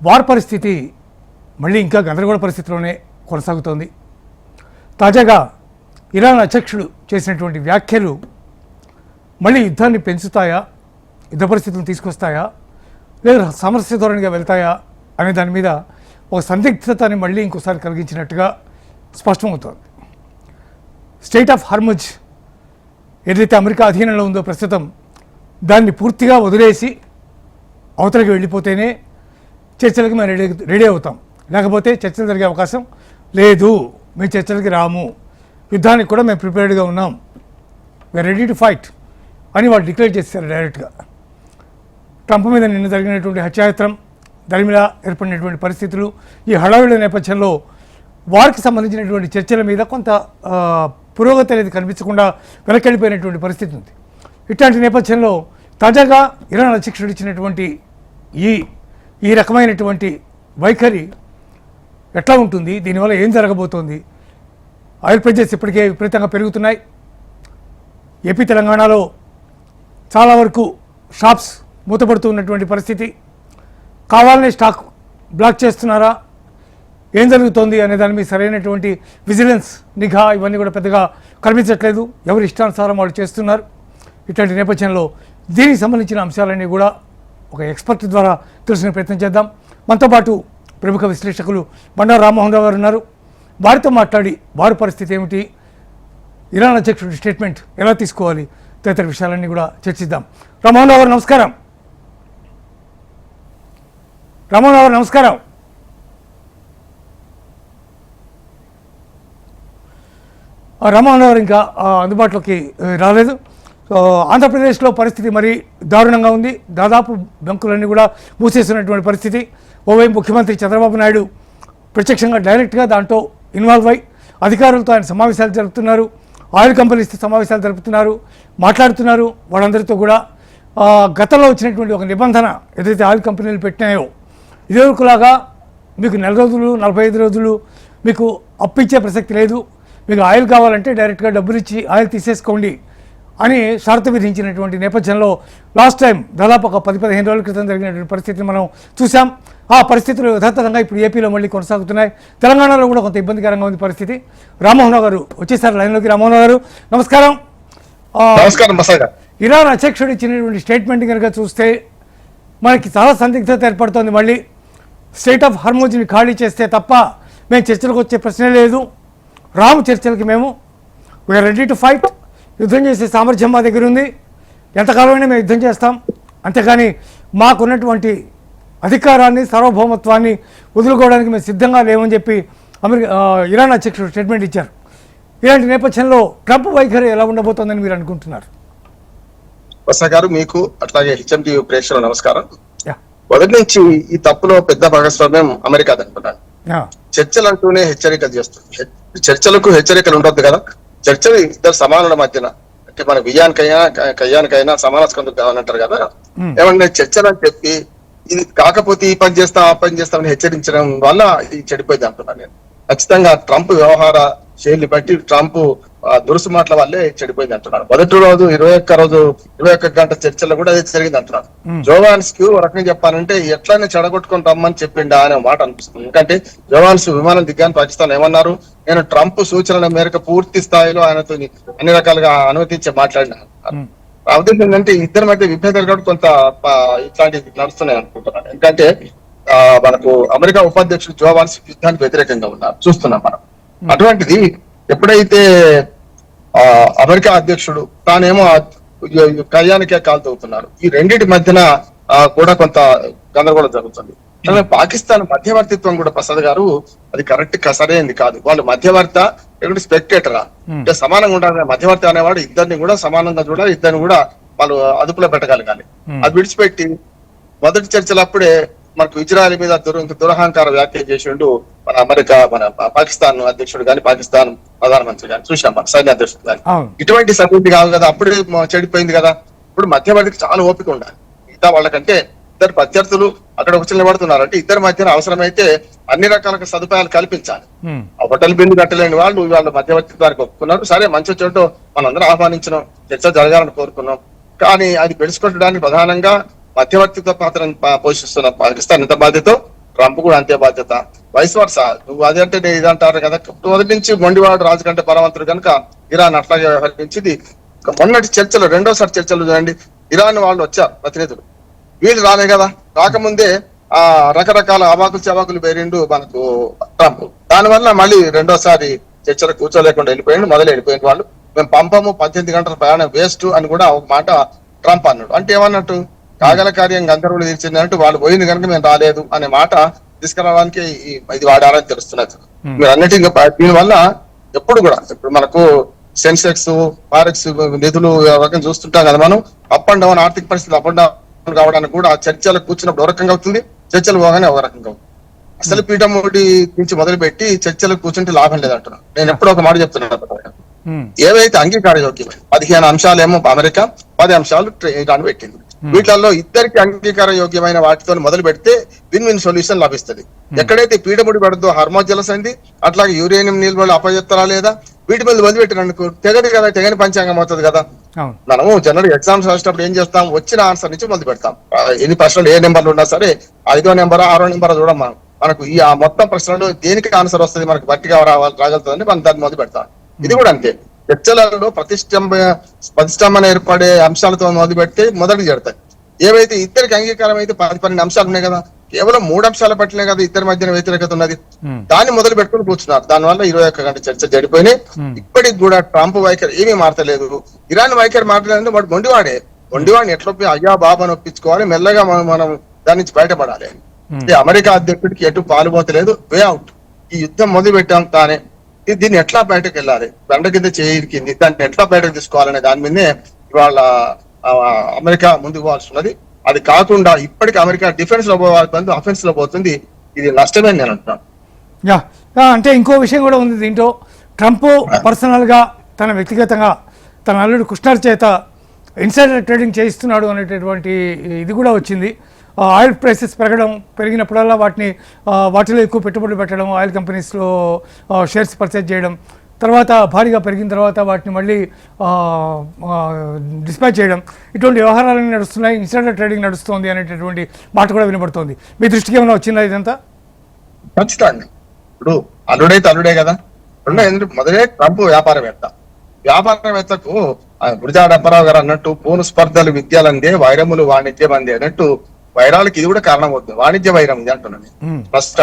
War పరిస్థితి మళ్ళీ ఇంకా గందరగోళ పరిస్థితిలోనే కొనసాగుతోంది. తాజాగా ఇరాన్ అధ్యక్షుడు చేసినటువంటి వ్యాఖ్యలు మళ్ళీ యుద్ధాన్ని పెంచుతాయా, యుద్ధ పరిస్థితులను తీసుకొస్తాయా, లేదా సామరస్య ధోరణిగా వెళ్తాయా అనే దాని మీద ఒక సందిగ్ధతని మళ్ళీ ఇంకోసారి కలిగించినట్టుగా స్పష్టమవుతోంది. స్టేట్ ఆఫ్ హార్ముజ్ ఏదైతే అమెరికా అధీనంలో ఉందో ప్రస్తుతం, దాన్ని పూర్తిగా వదిలేసి అవతలకి వెళ్ళిపోతేనే చర్చలకు మేము రెడీ అవుతాం, లేకపోతే చర్చలు జరిగే అవకాశం లేదు, మేము చర్చలకి రాము, యుద్ధానికి కూడా మేము ప్రిపేర్డ్గా ఉన్నాం, వీఆర్ రెడీ టు ఫైట్ అని వాళ్ళు డిక్లేర్ చేశారు డైరెక్ట్గా. ట్రంప్ మీద నిన్న జరిగినటువంటి హత్యాయత్నం, దాని మీద ఏర్పడినటువంటి పరిస్థితులు, ఈ హడావిడి నేపథ్యంలో వారికి సంబంధించినటువంటి చర్చల మీద కొంత పురోగతి అనేది కనిపించకుండా వెనకెళ్ళిపోయినటువంటి పరిస్థితి ఉంది. ఇట్లాంటి నేపథ్యంలో తాజాగా ఇరాన్ అధ్యక్షుడు ఇచ్చినటువంటి ఈ రకమైనటువంటి వైఖరి ఎట్లా ఉంటుంది, దీనివల్ల ఏం జరగబోతోంది? ఆయిల్ ప్రైజెస్ ఇప్పటికే విపరీతంగా పెరుగుతున్నాయి. ఏపీ తెలంగాణలో చాలా వరకు షాప్స్ మూతపడుతూ ఉన్నటువంటి పరిస్థితి. కావాలనే స్టాక్ బ్లాక్ చేస్తున్నారా, ఏం జరుగుతోంది అనే దాని మీద సరైనటువంటి విజిలెన్స్, నిఘా ఇవన్నీ కూడా పెద్దగా కనిపించట్లేదు. ఎవరు ఇష్టానుసారం వాళ్ళు చేస్తున్నారు. ఇట్లాంటి నేపథ్యంలో దీనికి సంబంధించిన అంశాలన్నీ కూడా ఒక ఎక్స్పర్ట్ ద్వారా తెలుసుకునే ప్రయత్నం చేద్దాం. మనతో పాటు ప్రముఖ విశ్లేషకులు బండారు రామ్మోహన్ రావు గారు ఉన్నారు. వారితో మాట్లాడి వారి పరిస్థితి ఏమిటి, ఇరాన్ అధ్యక్షుడి స్టేట్మెంట్ ఎలా తీసుకోవాలి, తదితర విషయాలన్నీ కూడా చర్చిద్దాం. రామ్మోహన్ రావు గారు నమస్కారం. రామ్మోహన్ రావు గారు నమస్కారం. రామ్మోహన్ రావు గారు ఇంకా అందుబాటులోకి రాలేదు. ఆంధ్రప్రదేశ్లో పరిస్థితి మరి దారుణంగా ఉంది. దాదాపు బ్యాంకులన్నీ కూడా మూసేస్తున్నటువంటి పరిస్థితి. ఓవైపు ముఖ్యమంత్రి చంద్రబాబు నాయుడు ప్రత్యక్షంగా డైరెక్ట్గా దాంట్లో ఇన్వాల్వ్ అయ్యి అధికారులతో ఆయన సమావేశాలు జరుపుతున్నారు, ఆయిల్ కంపెనీస్తో సమావేశాలు జరుపుతున్నారు, మాట్లాడుతున్నారు. వాళ్ళందరితో కూడా గతంలో వచ్చినటువంటి ఒక నిబంధన ఏదైతే ఆయిల్ కంపెనీలు పెట్టినాయో, ఇదివరకులాగా మీకు 4 రోజులు 45 రోజులు మీకు అప్పిచ్చే ప్రసక్తి లేదు, మీకు ఆయిల్ కావాలంటే డైరెక్ట్గా డబ్బులు ఇచ్చి ఆయిల్ తీసేసుకోండి అని షరతు విధించినటువంటి నేపథ్యంలో లాస్ట్ టైం దాదాపు ఒక 10-15 రోజుల క్రితం జరిగినటువంటి పరిస్థితిని మనం చూసాం. ఆ పరిస్థితులు యథాతథంగా ఇప్పుడు ఏపీలో మళ్ళీ కొనసాగుతున్నాయి. తెలంగాణలో కూడా కొంత ఇబ్బందికరంగా ఉంది పరిస్థితి. రామ్మోహన్ రావు గారు వచ్చేసారు లైన్లోకి. రామ్మోహన్ గారు నమస్కారం. ఇరాన్ అధ్యక్షుడు ఇచ్చినటువంటి స్టేట్మెంట్ కనుక చూస్తే మనకి చాలా సందిగ్ధత ఏర్పడుతోంది. మళ్ళీ స్టేట్ ఆఫ్ హార్ముజ్ని ఖాళీ చేస్తే తప్ప మేము చర్చలకు వచ్చే ప్రశ్నే లేదు, రాము చర్చలకి, మేము వీఆర్ రెడీ టు ఫైట్, యుద్ధం చేసే సామర్థ్యం మా దగ్గర ఉంది, ఎంతకాలమైనా మేము యుద్ధం చేస్తాం, అంతేకాని మాకున్నటువంటి అధికారాన్ని సార్వభౌమత్వాన్ని వదులుకోవడానికి మేము సిద్ధంగా లేవని చెప్పి ఇరాన్ అధ్యక్షుడు స్టేట్మెంట్ ఇచ్చారు. ఇలాంటి నేపథ్యంలో ట్రంప్ వైఖరి ఎలా ఉండబోతోందని మీరు అనుకుంటున్నారు? వసా గారు, మీకు అట్లాగే హెచ్ఎండి ప్రేక్షకులు నమస్కారం. మొదటి నుంచి ఈ తప్పులో పెద్ద భాగస్వామ్యం అమెరికా అనుకున్నాను. చర్చలు అంటూనే హెచ్చరికలు చేస్తుంది. చర్చలకు హెచ్చరికలు ఉండొద్దు కదా. చర్చలు ఇద్దరు సమానుల మధ్యన, అంటే మన కయ్యానికైనా సమానస్కందుకు కావాలంటారు కదా. ఏమన్నా చర్చలు అని చెప్పి ఇది కాకపోతే ఈ పని చేస్తాం ఆ పని చేస్తామని హెచ్చరించడం వల్ల ఇది చెడిపోయింది అంటున్నాను నేను. ఖచ్చితంగా ట్రంప్ వ్యవహార శైలి బట్టి ట్రంప్ దురుసు మాటల వల్లే చెడిపోయింది అంటున్నాను. మొదటి రోజు 21 గంట చర్చలో కూడా అదే జరిగింది అంటున్నాను. జోవాన్స్ కి ఒక రకంగా చెప్పాలంటే ఎట్లానే చెడగొట్టుకుని రమ్మని చెప్పిండా అనే మాట అనిపిస్తుంది. ఎందుకంటే జోవాన్స్ విమానం దిగ్గాని పాకిస్తాన్ ఏమన్నారు, నేను ట్రంప్ సూచనల మేరకు పూర్తి స్థాయిలో ఆయనతో అన్ని రకాలుగా అనుమతించి మాట్లాడినా. ఉద్దేశం ఏంటంటే ఇద్దరి మధ్య విభేదాలు కూడా కొంత ఇట్లాంటివి నడుస్తున్నాయి అనుకుంటున్నాను. ఎందుకంటే మనకు అమెరికా ఉపాధ్యక్షుడు జోవాన్స్ యుద్ధానికి వ్యతిరేకంగా ఉన్నారు చూస్తున్నాం మనం. అటువంటిది ఎప్పుడైతే అమెరికా అధ్యక్షుడు తానేమో కయ్యానికే కాల్తవుతున్నారు, ఈ రెండింటి మధ్యన కూడా కొంత గందరగోళం జరుగుతుంది. పాకిస్తాన్ మధ్యవర్తిత్వం కూడా ప్రసాద్ గారు అది కరెక్ట్ సరైనది కాదు. వాళ్ళు మధ్యవర్త లేకుంటే స్పెక్టేటరా, అంటే సమానంగా ఉండాలి. మధ్యవర్తి అనేవాడు ఇద్దరిని కూడా సమానంగా చూడాలి, ఇద్దరిని కూడా వాళ్ళు అదుపులో పెట్టగలగాలి. అది విడిచిపెట్టి మొదటి చర్చలు అప్పుడే మనకు ఇజ్రాయెల్ మీద దురహంకార వ్యాఖ్యలు చేసిండు మన అమెరికా, మన పాకిస్తాన్ అధ్యక్షుడు కానీ పాకిస్తాన్ ప్రధానమంత్రి కానీ చూసాం, మన సైన్య అధ్యక్షుడు కానీ. ఇటువంటి సభ్యుడి కాదు కదా, అప్పుడే చెడిపోయింది కదా. ఇప్పుడు మధ్యవర్తికి చాలా ఓపిక ఉండాలి. మిగతా వాళ్ళకంటే ఇద్దరు ప్రత్యర్థులు అక్కడ వచ్చి నిలబడుతున్నారు అంటే ఇద్దరి మధ్యన అవసరమైతే అన్ని రకాల సదుపాయాలు కల్పించాలి. హోటల్ బిల్లు కట్టలేని వాళ్ళు మధ్యవర్తిత్వానికి ఒప్పుకున్నారు. సరే, మంచి చోటు మనందరం ఆహ్వానించినాం, చర్చ జరగాలని కోరుకున్నాం. కానీ అది పెంచుకోవడానికి ప్రధానంగా మధ్యవర్తిత్వ పాత్రను పోషిస్తున్న పాకిస్తాన్ ఎంత బాధ్యతో ట్రంప్ కూడా అంతే బాధ్యత. వైస్ వర్స, నువ్వు అదంటే ఇదంటారు కదా, మొదటి నుంచి మొండివాడు రాజు కంటే బలవంతుడు కనుక ఇరాన్ అట్లాగే వ్యవహరించింది. మొన్నటి చర్చలు, రెండోసారి చర్చలు చూడండి, ఇరాన్ వాళ్ళు వచ్చారు ప్రతినిధులు, వీళ్ళు రాలే కదా. రాకముందే ఆ రకరకాల అవాకులు చవాకులు పేరిండు మనకు ట్రంప్. దానివల్ల మళ్ళీ రెండోసారి చర్చలు కూర్చోలేకుండా వెళ్ళిపోయిండు, మొదలు వెళ్ళిపోయింది వాళ్ళు. మేము పంపము, 18 గంటల ప్రయాణం వేస్ట్ అని కూడా ఒక మాట ట్రంప్ అన్నాడు. అంటే ఏమన్నట్టు, కాగల కార్యం గంధర్వులు తీర్చిందంటూ వాళ్ళు పోయింది కనుక మేము రాలేదు అనే మాట తీసుకురావడానికి ఇది వాడారని తెలుస్తున్నది. మీరు అన్నిటి దీనివల్ల ఎప్పుడు కూడా, ఇప్పుడు మనకు సెన్సెక్స్, ఫారెక్స్ నిధులు రకం చూస్తుంటాం కదా మనం, అప్ అండ్ డౌన్ ఆర్థిక పరిస్థితులు అప్ అండ్ డౌన్ కావడానికి కూడా చర్చలు కూర్చున్నప్పుడు ఒక రకంగా అవుతుంది, చర్చలు పోగానే ఒక రకంగా అవుతుంది. అసలు పీఠమూడి నుంచి మొదలుపెట్టి చర్చలు కూర్చుంటే లాభం లేదంటున్నాను. నేను ఎప్పుడు ఒక మాట చెప్తున్నాను, ఏవైతే అంగీకార యోగ్యమైన 15 అంశాలేమో అమెరికా, 10 అంశాలు ఇరాన్ పెట్టింది. వీటిల్లో ఇద్దరికి అంగీకార యోగ్యమైన వాటితో మొదలు పెడితే విన్ విన్ సొల్యూషన్ లభిస్తుంది. ఎక్కడైతే పీడముడి పడుతుందో హార్మోజ్ జలసంధి, అట్లాగే యూరేనియం నిల్వలు అపజెత్తరా లేదా, వీటి మీద మొదలుపెట్టినందుకు తెగదు కదా, తెగని పంచాంగం అవుతుంది కదా. మనము జనరల్ ఎగ్జామ్స్ రాసేటప్పుడు ఏం చేస్తాం, వచ్చిన ఆన్సర్ నుంచి మొదలు పెడతాం. ఎన్ని ప్రశ్నలు ఏ నెంబర్లు ఉన్నా సరే, 5వ నెంబరా 6వ నెంబరా చూడం మనం. మనకు ఈ ఆ మొత్తం ప్రశ్నలు దేనికి ఆన్సర్ వస్తుంది, మనకు బట్టిగా రాగలుగుతుందని మనం దాన్ని మొదలు పెడతాం. ఇది కూడా అంతే, చర్చలలో ప్రతిష్టంభన ఏర్పడే అంశాలతో మొదలు పెడితే మొదటికి జరుగుతాయి. ఏవైతే ఇద్దరికి అంగీకారం అయితే 10-12 అంశాలు ఉన్నాయి కదా, కేవలం 3 అంశాల పట్లనే కదా ఇద్దరి మధ్యన వ్యతిరేకత ఉన్నది. దాన్ని మొదలు పెట్టుకుని కూర్చున్నారు. దానివల్ల 21 గంట చర్చ జరిపోయినాయి. ఇప్పటికి కూడా ట్రంప్ వైఖరి ఏమీ మారతలేదు, ఇరాన్ వైఖరి మారలేదు. వాడు మొండివాడిని ఎట్లా అయ్యా బాబాని ఒప్పించుకోవాలి, మెల్లగా మనం దాని నుంచి బయటపడాలి. అమెరికా అధ్యక్షుడికి ఎటు పాలుపోతలేదు, వే అవుట్. ఈ యుద్ధం మొదలు పెట్టాం తానే, దీన్ని ఎట్లా బయటకు వెళ్ళాలి, బండ కింద చేయిరికింది, దాన్ని ఎట్లా బయటకు తీసుకోవాలనే దాని మీదే ఇవాళ అమెరికా ముందుకు పోవాల్సి ఉన్నది. అది కాకుండా ఇప్పటికీ అమెరికా డిఫెన్స్ లో పోవాలి, అఫెన్స్ లో పోతుంది. ఇది నష్టమే నేను అంటున్నాను. అంటే ఇంకో విషయం కూడా ఉంది దీంట్లో, ట్రంప్ పర్సనల్ గా తన వ్యక్తిగతంగా తన అల్లుడు కుష్నర్ చేత ఇన్సైడర్ ట్రేడింగ్ చేయిస్తున్నాడు అనేటటువంటి ఇది కూడా వచ్చింది. ఆయిల్ ప్రైసెస్ పెరిగినప్పుడల్లా వాటిలో ఎక్కువ పెట్టుబడులు పెట్టడం, ఆయిల్ కంపెనీస్లో షేర్స్ పర్చేజ్ చేయడం, తర్వాత భారీగా పెరిగిన తర్వాత వాటిని మళ్ళీ డిస్పాచ్ చేయడం, ఇటువంటి వ్యవహారాలన్నీ నడుస్తున్నాయి, ఇన్సైడర్ ట్రేడింగ్ నడుస్తుంది అనేటటువంటి మాట కూడా వినబడుతోంది. మీ దృష్టికి ఏమైనా వచ్చిందా ఇదంతా? ఖచ్చితంగా. ఇప్పుడు అల్లుడైతే అల్లుడే కదా. మొదలే ట్రంప్ వ్యాపారవేత్తకు గురిజాడ అప్పారావు గారు అన్నట్టు, పూను స్పర్ధలు విద్యలందే, వైరములు వాణిజ్యం అందే అన్నట్టు, వైరాలకి ఇది కూడా కారణం అవుతుంది. వాణిజ్య వైరం ఇది అంటున్నాను ఫస్ట్.